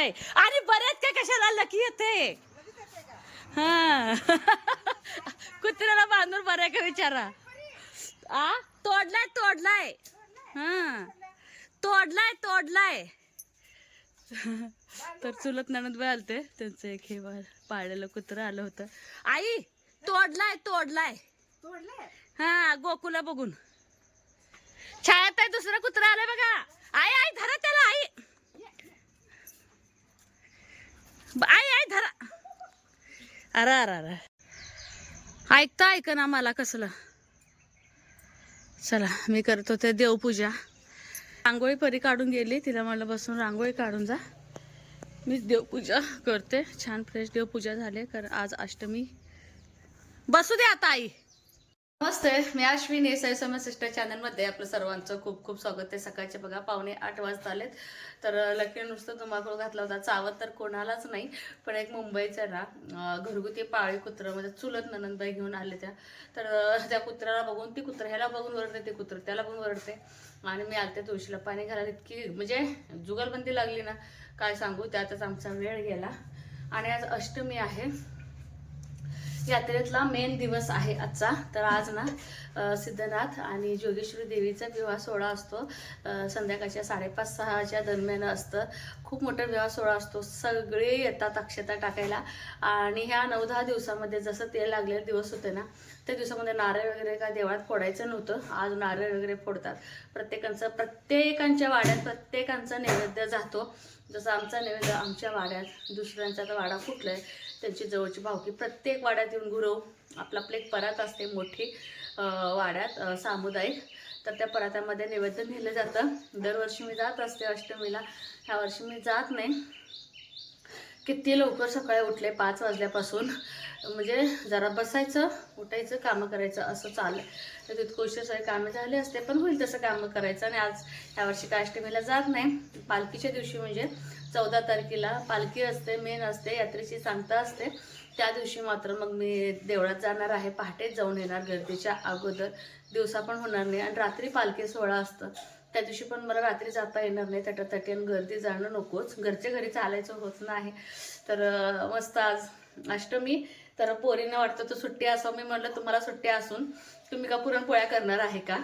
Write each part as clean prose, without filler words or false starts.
आणि बऱ्याच काय कशाला लकी येते. हा कुत्र्याला बांधून बऱ्या का विचारा. तोडलाय तोडलाय. हा तोडलाय. तर चुलत नणंदबाई आलते, त्यांचं एक हे पाळलेलं कुत्रं आलं होतं. आई तोडलाय. हा गोकुला बघून छायात आहे. दुसरं कुत्रं आलंय बघा. आई धरा त्याला. आई धरा. अरे ऐका ना मला कसलं. चला मी करत होते देवपूजा. रांगोळी परी काढून गेली, तिला म्हणलं बसून रांगोळी काढून जा. मीच देवपूजा करते. छान फ्रेश देवपूजा झाली, कारण आज अष्टमी. बसू दे आता आई. नमस्ते, मी अश्विनी. साई समसिष्ट चॅनलमध्ये आपलं सर्वांचं खूप खूप स्वागत आहे. सकाळचे बघा 7:45 वाजता आलेत. तर लकी नुसतं धुमाकूळ घातला होता. चावत तर कोणालाच नाही, पण एक मुंबईचा ना घरगुती पाळी कुत्रं म्हणजे चुलत नणंदबाई घेऊन आले त्या. तर त्या कुत्र्याला बघून ती कुत्रं ह्याला बघून वरडते, ते कुत्रं त्याला बघून वरडते. आणि मी आलते तुळशीला पाणी घालायला. इतकी म्हणजे जुगलबंदी लागली ना, काय सांगू. त्यातच आमचा वेळ गेला. आणि आज अष्टमी आहे. यात्रेतला मेन दिवस आहे आजचा. तर आज ना सिद्धनाथ आणि जोगेश्वरी देवीचा विवाह सोहळा असतो. संध्याकाळच्या 5:30-6च्या दरम्यान असतं. खूप मोठा विवाह सोहळा असतो. सगळे येतात अक्षता टाकायला. आणि ह्या 9-10 दिवसामध्ये जसं तेल लागलेले दिवस होते ना, त्या दिवसामध्ये नारळ वगैरे काय देवळात फोडायचं नव्हतं. आज नारळ वगैरे फोडतात. प्रत्येकांच्या वाड्यात प्रत्येकांचा नैवेद्य जातो. जसं आमचा नैवेद्य आमच्या वाड्यात, दुसऱ्यांचा तर वाडा फुटलाय, त्यांची जवळची भावकी प्रत्येक वाड्यात येऊन गुरव आपलं एक परात असते मोठी वाड्यात सामुदायिक. तर त्या परातामध्ये नैवेद्य नेलं जातं. दरवर्षी मी जात असते अष्टमीला. ह्या वर्षी मी जात नाही. किती लवकर सकाळी उठले 5 वाजल्यापासून. म्हणजे जरा बसायचं, उठायचं, कामं करायचं असं चाललं. तर तितकोशे सगळे कामं झाले असते, पण होईल तसं कामं करायचं. आणि आज यावर्षी काय अष्टमीला जात नाही. पालखीच्या दिवशी म्हणजे 14 तारखेला पालखी असते, मेन असते, यात्रेची सांगता असते. त्या दिवशी मात्र मग मी देवळात जाणार आहे. पहाटेच जाऊन येणार, गर्दीच्या अगोदर. दिवसा पण होणार नाही. आणि रात्री पालखी सोहळा असतं, त्या दिवशी पण मला रात्री जाता येणार नाही. तटातटीन गर्दी जाणं नकोच, घरच्या घरी चालायचं होत नाही. तर मस्त आज अष्टमी. तर पोरींना वाटतं तर सुट्टी असावं. मी म्हटलं तुम्हाला सुट्टी असून तुम्ही का पुरणपोळ्या करणार आहे का.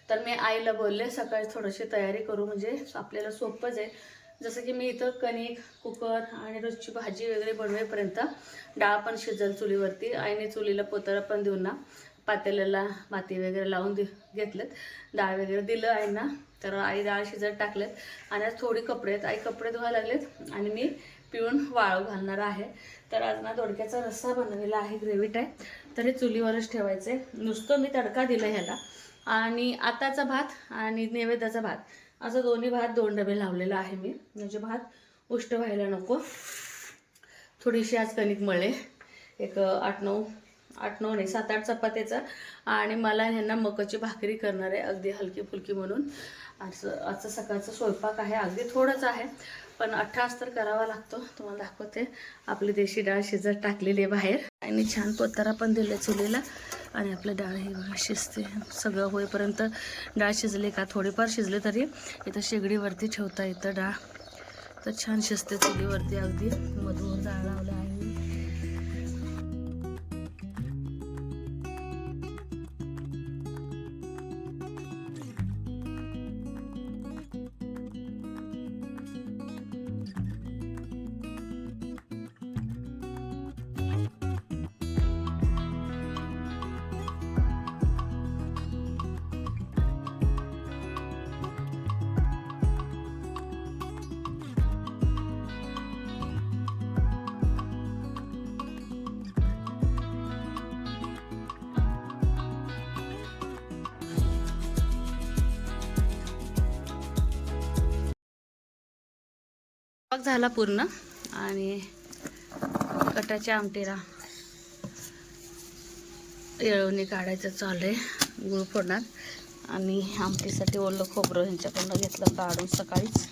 तर मी आईला बोलले सकाळी थोडीशी तयारी करू, म्हणजे आपल्याला सोपंच आहे. जसं की मी इथं कणिक, कुकर आणि रोजची भाजी वगैरे बनवेपर्यंत डाळ पण शिजल चुलीवरती. आईने चुलीला पोतळं पण देऊन ना पातेल्याला माती वगैरे लावून घेतलेत. डाळ वगैरे दिलं आईंना. तर आई डाळ शिजत टाकलेत. आणि आज थोडी कपडे आहेत, आई कपडे धुवायला लागलेत आणि मी पिळून वाळू घालणार आहे. तर आज ना दोडक्याचा रस्सा बनवलेला आहे, ग्रेव्ही टाईप. तर हे चुलीवरच ठेवायचं आहे. नुसतं मी तडका दिला ह्याला. आणि आताचा भात आणि नैवेद्याचा भात असं दोन्ही भात 2 डबे लावलेला आहे मी, म्हणजे भात उष्ट व्हायला नको. थोडीशी आज कणिक मळे, एक 8-9 नाही 7-8 चपात्याचा. आणि मला ह्यांना मकाची भाकरी करणार आहे, अगदी हलकी फुलकी म्हणून. आजचं सकाळचं स्वयंपाक आहे, अगदी थोडंच आहे, पण 18 तर करावा लागतो. तुम्हाला दाखवते. आपली देशी डाळ शिजत टाकलेली आहे बाहेर. आणि छान पोतारा पण दिला चुलीला. आणि आपलं डाळ ही शिजते. सगळं होईपर्यंत डाळ शिजली का, थोडीफार शिजले तरी इथं शेगडीवरती ठेवता येतं डाळ. तर छान शिजते चुलीवरती. अगदी मधून डाळ लावलं आहे. झाला पूर्ण. आणि कटाच्या आमटीला येळवणी काढायचं चालू आहे. गुळ फोडणार. आणि आमटीसाठी ओलं खोबरं ह्यांच्याकडून घेतलं काढून सकाळीच.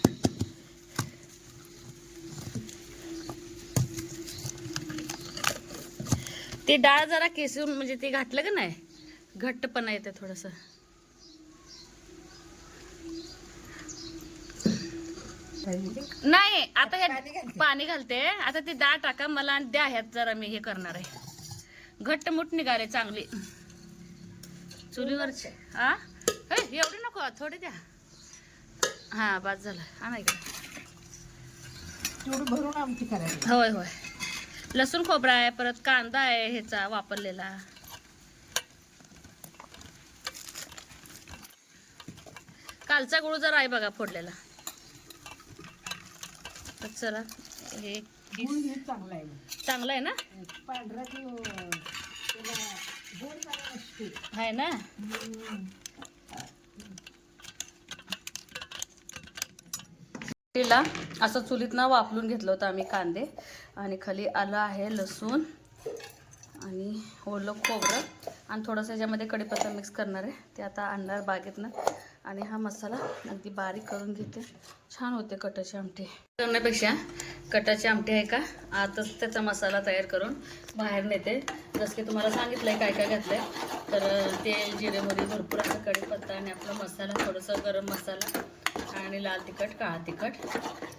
ती डाळ जरा केसून म्हणजे ती घातलं का नाही, घट्टपणा येते थोडंसं. नाही आता हे पाणी घालते. आता ती डाळ टाका मला आणि द्या. ह्यात जरा मी हे करणार आहे. घट्टमुट निघाले चांगली चुलीवरचे. हा एवढी नको थोडी द्या. हा बस झालं. हा नाही का भरून आमटी करायची. होय होय. लसूण खोबरा आहे, परत कांदा आहे ह्याचा वापरलेला. कालचा गुळ जरा आहे बघा फोडलेला. तर चला हे चांगला आहे. चांगला आहे ना. पांढरा आहे ना. तिला असं चुलीतनं वापरून घेतलं होतं आम्ही कांदे आणि खाली आलं आहे, लसूण आणि ओलं खोबरं आणि थोडंसं याच्यामध्ये कढीपत्ता मिक्स करणार आहे. ते आता आणणार बागेतनं आणि हा मसाला अगदी बारीक करून घेते. छान होते कटाची आमटी. करण्यापेक्षा कटाची आमटी आहे का आताच त्याचा मसाला तयार करून बाहेर नेते. जसं की तुम्हाला सांगितलं आहे काय काय घातलं आहे. तर तेल, जिरे, मोहरी, भरपूर असं कढीपत्ता आणि आपला मसाला, थोडंसं गरम मसाला आणि लाल तिखट, काळा तिखट.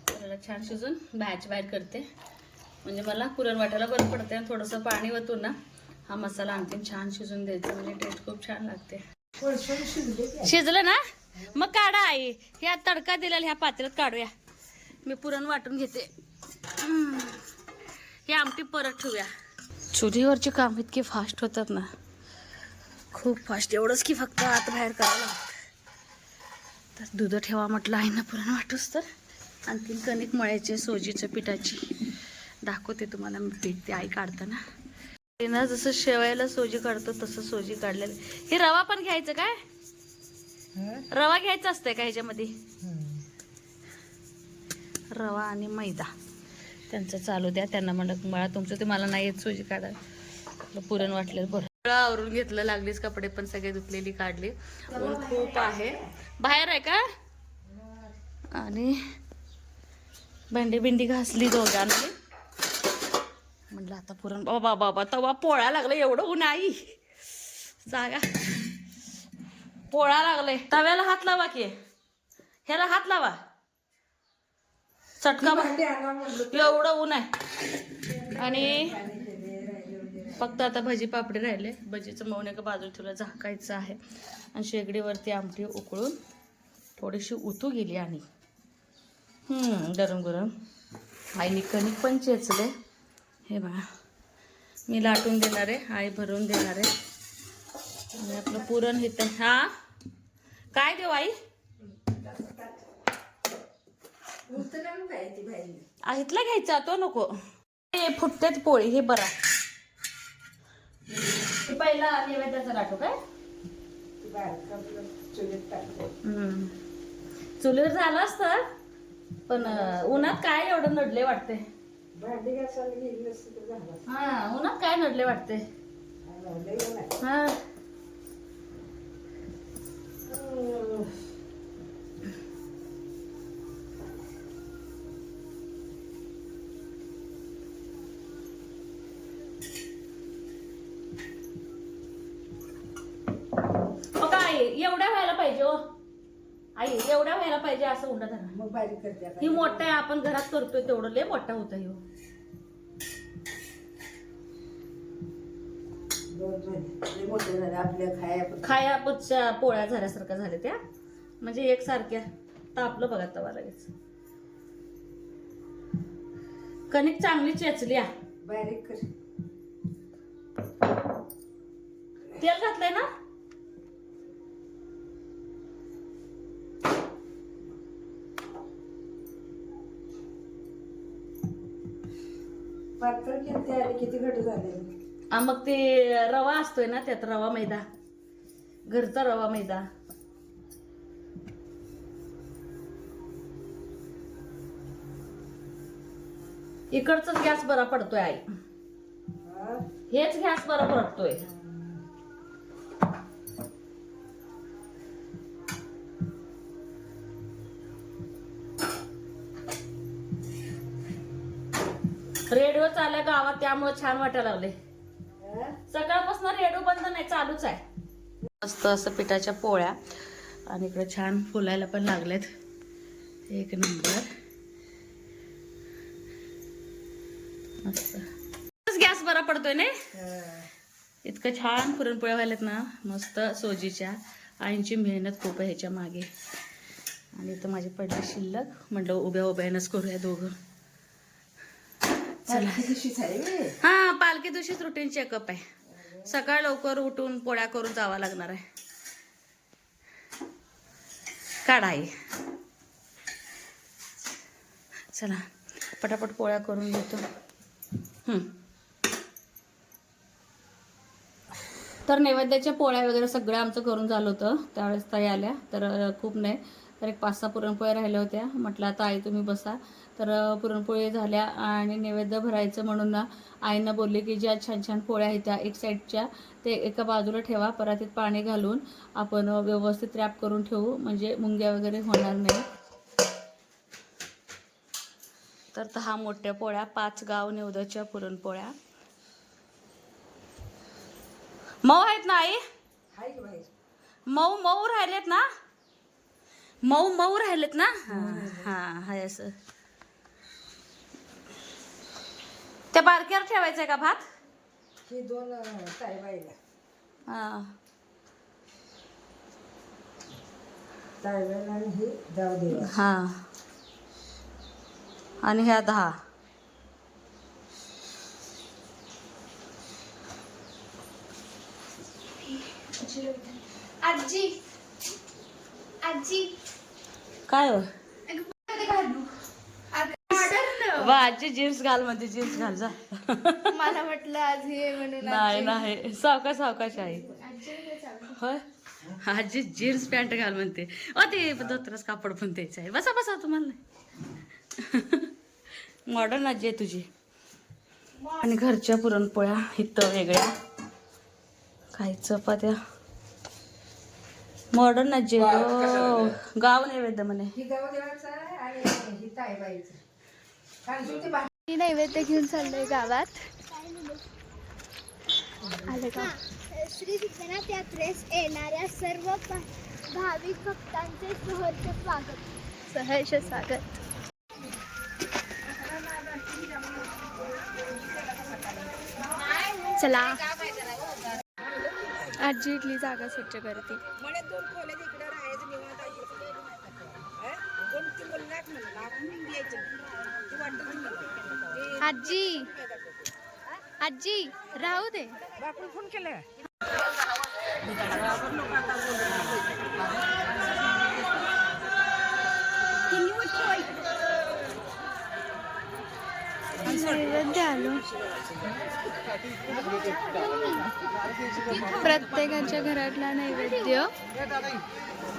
त्याला छान शिजून बाहेर करते. म्हणजे मला पुरण वाटायला बरं पडते. आणि थोडंसं पाणी वतून ना हा मसाला आणखीन छान शिजून द्यायचा. म्हणजे टेस्ट खूप छान लागते. शिजलं ना मग काढा आई. ह्या तडका दिलेला ह्या पातेल्यात काढूया. मी पुरण वाटून घेते. ही आमटी परत ठेवूया. चुलीवरची काम इतकी फास्ट होतात ना, खूप फास्ट. एवढंच की फक्त आत बाहेर करायला लागतं. तर दूध ठेवा म्हटलं आहे ना पुरण वाटूस. तर आणखीन कणिक मळायचे सोजीच्या पिठाची. दाखवते तुम्हाला मी पीठ ते आई काढताना. ते ना जसं शेवायला सोजी काढतो तसं सोजी काढलेलं. हे रवा पण घ्यायचं काय? रवा घ्यायचा असतंय का ह्याच्यामध्ये? रवा आणि मैदा त्यांचं चालू द्या. त्यांना म्हणलं मला तुमचं ते मला नाही येत सोजी काढायला. पुरण वाटलेलं बरं. आवरून घेतलं. लागलीच कपडे पण सगळे धुतलेली काढली. ऊन खूप आहे. बाहेर आहे का? आणि भेंडी बिंडी घासली दोघांनी. म्हटलं आता पुरण. बाबा बाबा तवा पोळा लागला. एवढं ऊन आई जागा पोळा लागले. तव्याला हात लावा की. ह्याला हात लावा. चटका एवढं ऊन आहे. आणि फक्त आता भजी पापडी राहिले. भजीचं मौन एका बाजूला ठेवलं झाकायचं आहे. आणि शेगडीवरती आमटी उकळून थोडीशी उतू गेली. आणि गरम गरम आईने कणिक पण चेचले. हे बघा मी लाटून देणार आहे. आई भरून देणार आहे. आणि आपलं पुरण इथं. हा काय देऊ आई? इथला घ्यायचा तो नको. हे फुटतेच पोळी. हे बरा पहिला नैवेद्याचा लाटू काय? चुलीवर झालं असतं पण उन्हात काय एवढं नडले वाटते. हा उन्हात काय नडले वाटते. हा एवढ्या व्हायला पाहिजे हो आई. एवढ्या व्हायला पाहिजे असं उंडा धरा. मग बारीक करते. ही मोठा आहे. आपण घरात करतोय तेवढं लय मोठा होता ह्यो. आपल्या खायापच्या पोळ्या झाल्यासारख्या झाल्या त्या. म्हणजे एकसारख्या. तापलं बघा तवा लगेच. कणिक चांगली चेचली. बारीक कर. तेल घातलंय ना. पातळ किती घट झाले. मग ते रवा असतोय ना त्यात. रवा मैदा, घरचा रवा मैदा. इकडचाच गॅस बरा पडतोय आई. हेच गॅस बरा पडतोय. रेडिओ चालू गावात त्यामुळे छान वाटायला लागले. सकाळपासून रेडिओ बंद नाही, चालूच आहे. मस्त असं पिठाच्या पोळ्या आणि इकडे छान फुलायला पण लागलेत. एक नंबर. मस्त गॅस बरा पडतोय ना. इतकं छान पुरणपोळ्या व्हायल्यात ना मस्त सोजीच्या. आईंची मेहनत खूप आहे ह्याच्या मागे. आणि इथं माझे पडले शिल्लक, म्हटलं उभ्या उभ्यानंच करूया दोघं. चला. हा, पालखी दिवशीच रुटीन चेकअप आहे. सकाळ लवकर उठून पोळ्या करून जावं लागणार आहे. काढाई. चला पटापट पोळ्या करून घेतो. तर नैवेद्याच्या पोळ्या वगैरे सगळं आमचं करून झालं होतं. त्यावेळेस ताई आल्या, तर खूप नाही तर एक 5-6 पुरणपोळ्या राहिल्या होत्या. म्हटलं आता आई तुम्ही बसा. तर पुरणपोळी झाल्या आणि नैवेद्य भरायचं म्हणून ना आईनं बोलली की ज्या छान छान पोळ्या आहेत त्या एक साईडच्या ते एका बाजूला ठेवा, परातीत पाणी घालून आपण व्यवस्थित रॅप करून ठेवू, म्हणजे मुंग्या वगैरे होणार नाही. तर 10 मोठ्या पोळ्या, 5 गाव निवदाच्या पुरणपोळ्या. मऊ आहेत ना आई? मऊ मऊ राहिलेत ना? मऊ मऊ राहिलेत ना? हा हाय असं. त्या बारक्यावर ठेवायचंय का भात? ही 2 ताईबाईला. हा. ताईबाईला आणि ही जावदेवा. हा. आणि ह्या 10. आजी आजी काय हो? आजी जीन्स घाल म्हणते, जीन्स घाल जा. मला म्हटलं आज हे म्हणून नाही नाही, सावकाश सावकाश आहे. होय, आजी जीन्स पॅन्ट घाल म्हणते. ते धोतरच कापड पण द्यायचं आहे. बसा बसा, तुम्हाला मॉडर्न आजी आहे तुझी. आणि घरच्या पुरणपोळ्या इथं वेगळ्या, काही चपात्या. मॉडर्न आजी गाव नैवेद्य म्हणे. ही जावदेवाचं आहे आणि ही ताईबाईचं. मी नैवेद्य घेऊन चाललोय गावात. आले का? श्री सिद्धनाथ यात्रेस येणाऱ्या सर्व भाविक भक्तांचे सहर्ष स्वागत. चला, आजी इथली जागा स्वच्छ करते. आजी आजी राहू दे. फोन केलं. नैवेद्य आलो. प्रत्येकाच्या घरातला नैवेद्य.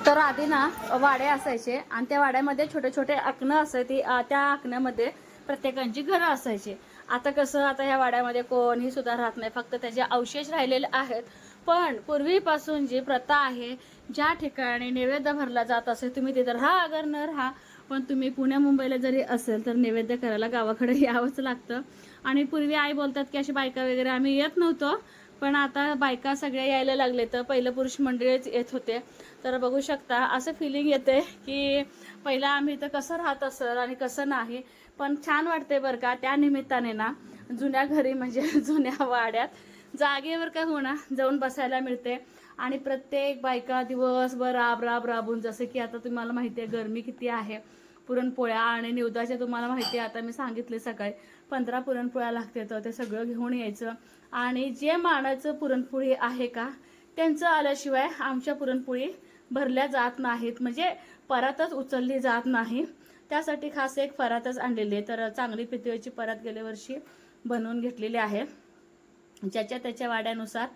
तर आधी ना वाडे असायचे आणि त्या वाड्यामध्ये छोटे छोटे आकणं असायची. त्या आकण्यामध्ये प्रत्येकांची घरं असायची. आता कसं, आता ह्या वाड्यामध्ये कोणीही सुद्धा राहत नाही, फक्त त्याचे अवशेष राहिलेले आहेत. पण पूर्वीपासून जी प्रथा आहे, ज्या ठिकाणी नैवेद्य भरला जात असेल, तुम्ही तिथं राहा अगर न राहा, पण तुम्ही पुण्या मुंबईला जरी असेल तर नैवेद्य करायला गावाकडे यावंच लागतं. आणि पूर्वी आई बोलतात की अशी बायका वगैरे आम्ही येत नव्हतो, पण आता बायका सगळ्या यायला लागले. तर पहिलं पुरुष मंडळीच येत होते. तर बघू शकता, असं फिलिंग येते की पहिला आम्ही इथं कसं राहत असेल आणि कसं नाही. पण छान वाटते बरं का. त्या निमित्ताने ना जुन्या घरी म्हणजे जुन्या वाड्यात जागेवर का होणार जाऊन बसायला मिळते. आणि प्रत्येक बायका दिवसभर राबून, जसं की आता तुम्हाला माहिती आहे गरमी किती आहे. पुरणपोळ्या आणि निवदाच्या तुम्हाला माहिती आहे, आता मी सांगितले सकाळी 15 पुरणपोळ्या लागते. तर ते सगळं घेऊन यायचं. आणि जे मानाचं पुरणपोळी आहे का, त्यांचं आल्याशिवाय आमच्या पुरणपोळी भरल्या जात नाहीत, म्हणजे परातच उचलली जात नाही. त्यासाठी खास एक परातच आणलेली आहे. तर चांगली पितळेची परात गेल्या वर्षी बनवून घेतलेली आहे. ज्याच्या त्याच्या वाड्यानुसार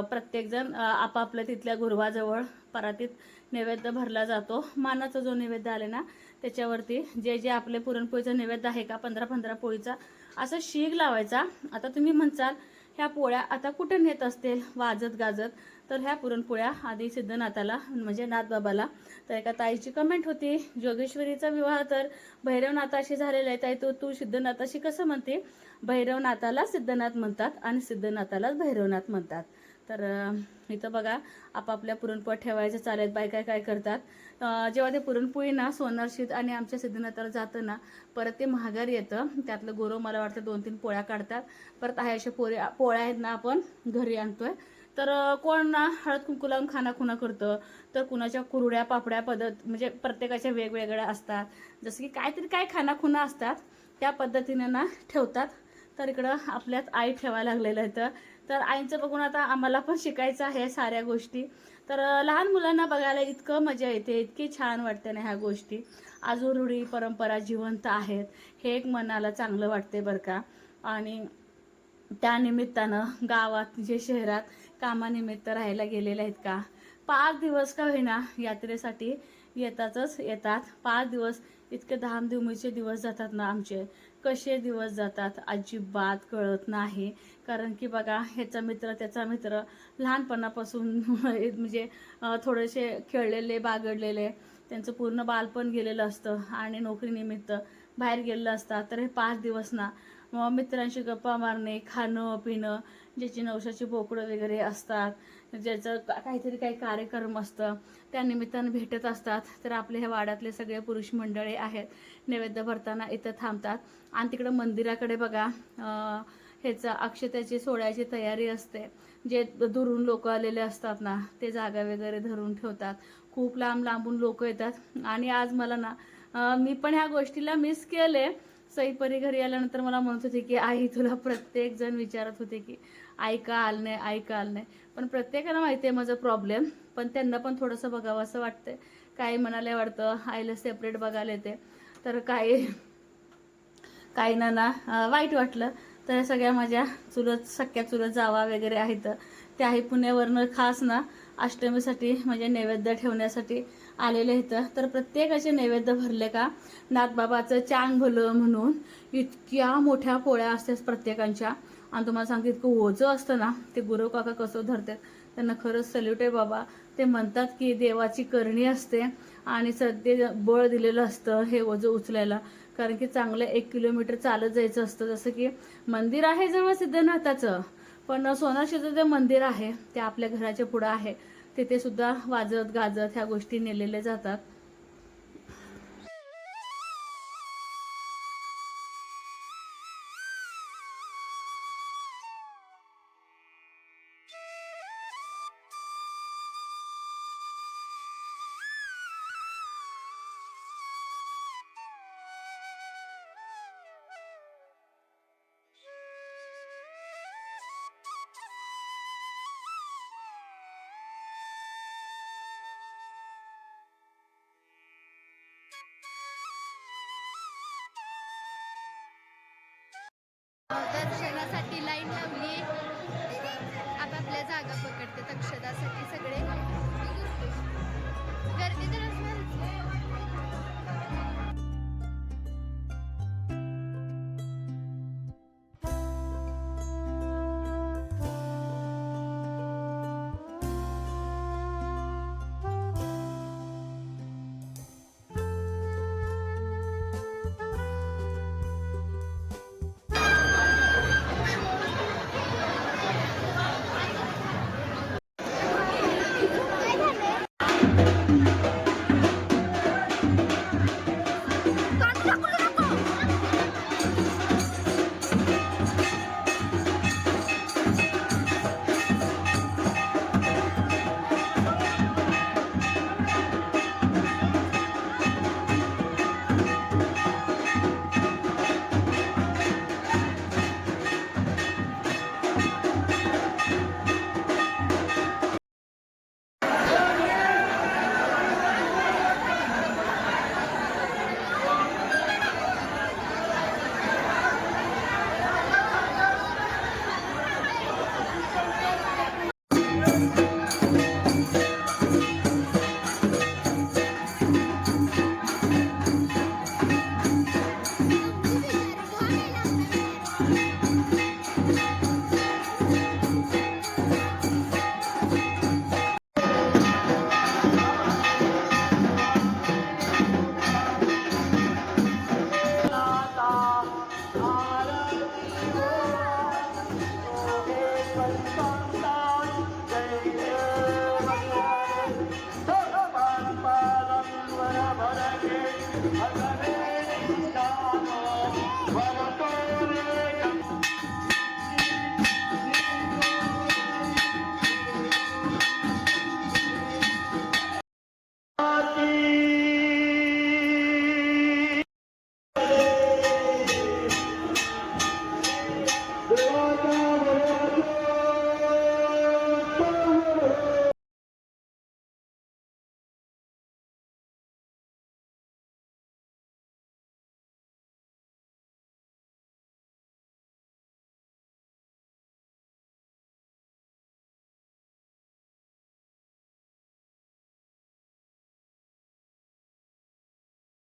प्रत्येकजण आपापल्या तिथल्या गुरुवाजवळ परातीत नैवेद्य भरला जातो. मानाचा जो नैवेद्य आले ना त्याच्यावरती जे जे आपले पुरणपोळीचा नैवेद्य आहे का 15-15 पोळीचा असं शीग लावायचा. आता तुम्ही म्हणसाल ह्या पोळ्या आता कुठे नेत असतील वाजत गाजत, तर ह्या पुरणपोळ्या आधी सिद्धनाथाला म्हणजे नाथबाबाला. तर एका ताईची कमेंट होती, जोगेश्वरीचा विवाह तर भैरवनाथाशी झालेला आहे, ताई तू सिद्धनाथाशी कसं म्हणते? भैरवनाथाला सिद्धनाथ म्हणतात आणि सिद्धनाथालाच भैरवनाथ म्हणतात. तर इथं बघा आपापल्या पुरणपोळ्या ठेवायच्या चालेल. बायका काय करतात, जेव्हा ते पुरणपोळी ना सोनारशीत आणि आमच्या सिद्धनाथाला जातं ना, परत ते महागार येतं. त्यातलं गोरव मला वाटतं 2-3 पोळ्या काढतात. परत आहे अशा पोळ्या आहेत ना आपण घरी आणतोय. तर कोण ना हळद कुंकू लावून खानाखुणा करतं, तर कुणाच्या कुरड्या पापड्या पद्धत म्हणजे प्रत्येकाच्या वेगवेगळ्या असतात. जसं की काहीतरी काय खानाखुणा असतात त्या पद्धतीने ना ठेवतात. तर इकडं आपल्यात आई ठेवायला लागलेलं आहे. तर आईचं बघून आता आम्हाला पण शिकायचं आहे साऱ्या गोष्टी. तर लहान मुलांना बघायला इतकं मजा येते, इतकी छान वाटते ना ह्या गोष्टी. अजून रूढी परंपरा जिवंत आहेत, हे एक मनाला चांगलं वाटते बरं का. आणि त्या निमित्तानं गावात जे शहरात कामानिमित्त राहायला गेलेले आहेत का, 5 दिवस का होईना यात्रेसाठी येतात. 5 दिवस इतके धामधुमीचे दिवस जातात ना आमचे. कसे दिवस जातात अजिबात कळत नाही. कारण की बघा, ह्याचा मित्र त्याचा मित्र लहानपणापासून म्हणजे थोडेसे खेळलेले बागडलेले, त्यांचं पूर्ण बालपण गेलेलं असतं आणि नोकरीनिमित्त बाहेर गेलेलं असतात. तर हे 5 दिवस ना मग मित्रांशी गप्पा मारणे, खाणं पिणं, ज्याची नवसाची बोकडं वगैरे असतात, ज्याचं काहीतरी काही कार्यक्रम असतं, त्या निमित्तानं भेटत असतात. तर आपले हे वाड्यातले सगळे पुरुष मंडळी आहेत, नैवेद्य भरताना इथं थांबतात. आणि तिकडं मंदिराकडे बघा ह्याचं अक्षतेची सोडायची तयारी असते. जे दुरून लोक आलेले असतात ना, ते जागा वगैरे धरून ठेवतात. खूप लांब लांबून लोक येतात. आणि आज मला ना मी पण ह्या गोष्टीला मिस केले. सईपरी घरी आल्यानंतर मला म्हणत होते की आई, तुला प्रत्येक जण विचारत होते की आई का आलं नाही, आई का आलं नाही. पण प्रत्येकाला माहिती आहे माझा प्रॉब्लेम, पण त्यांना पण थोडंसं बघावं असं वाटतंय. काही म्हणाले वाटतं आईला सेपरेट बघायला येते, तर काही ना वाईट वाटलं. तर सगळ्या माझ्या सख्या चुलत जावा वगैरे आहेत, त्याही पुण्यावरनं खास ना अष्टमीसाठी म्हणजे नैवेद्य ठेवण्यासाठी आलेले आहेत. तर प्रत्येकाचे नैवेद्य भरले का नाथबाबाचं चांग भलं म्हणून इतक्या मोठ्या पोळ्या असतात प्रत्येकांच्या. आणि तुम्हाला सांगते इतकं ओझं असतं ना, ते गुरु काका कसं धरतात, त्यांना खरंच सल्यूट आहे बाबा. ते म्हणतात की देवाची करणी असते आणि सध्या बळ दिलेलं असतं हे ओझं उचलायला. कारण की चांगलं 1 किलोमीटर चालत जायचं असतं. जसं की मंदिर आहे जवळ सिद्धनाथाचं, पण सोनारशीचं जे मंदिर आहे ते आपल्या घराच्या पुढं आहे. तिथे सुद्धा वाजत गाजत ह्या गोष्टी नेलेल्या जातात. दर्शनासाठी लाईन लावली, आपापल्या जागा पकडते अक्षदासाठी सगळे. गर्दी तर असणारच.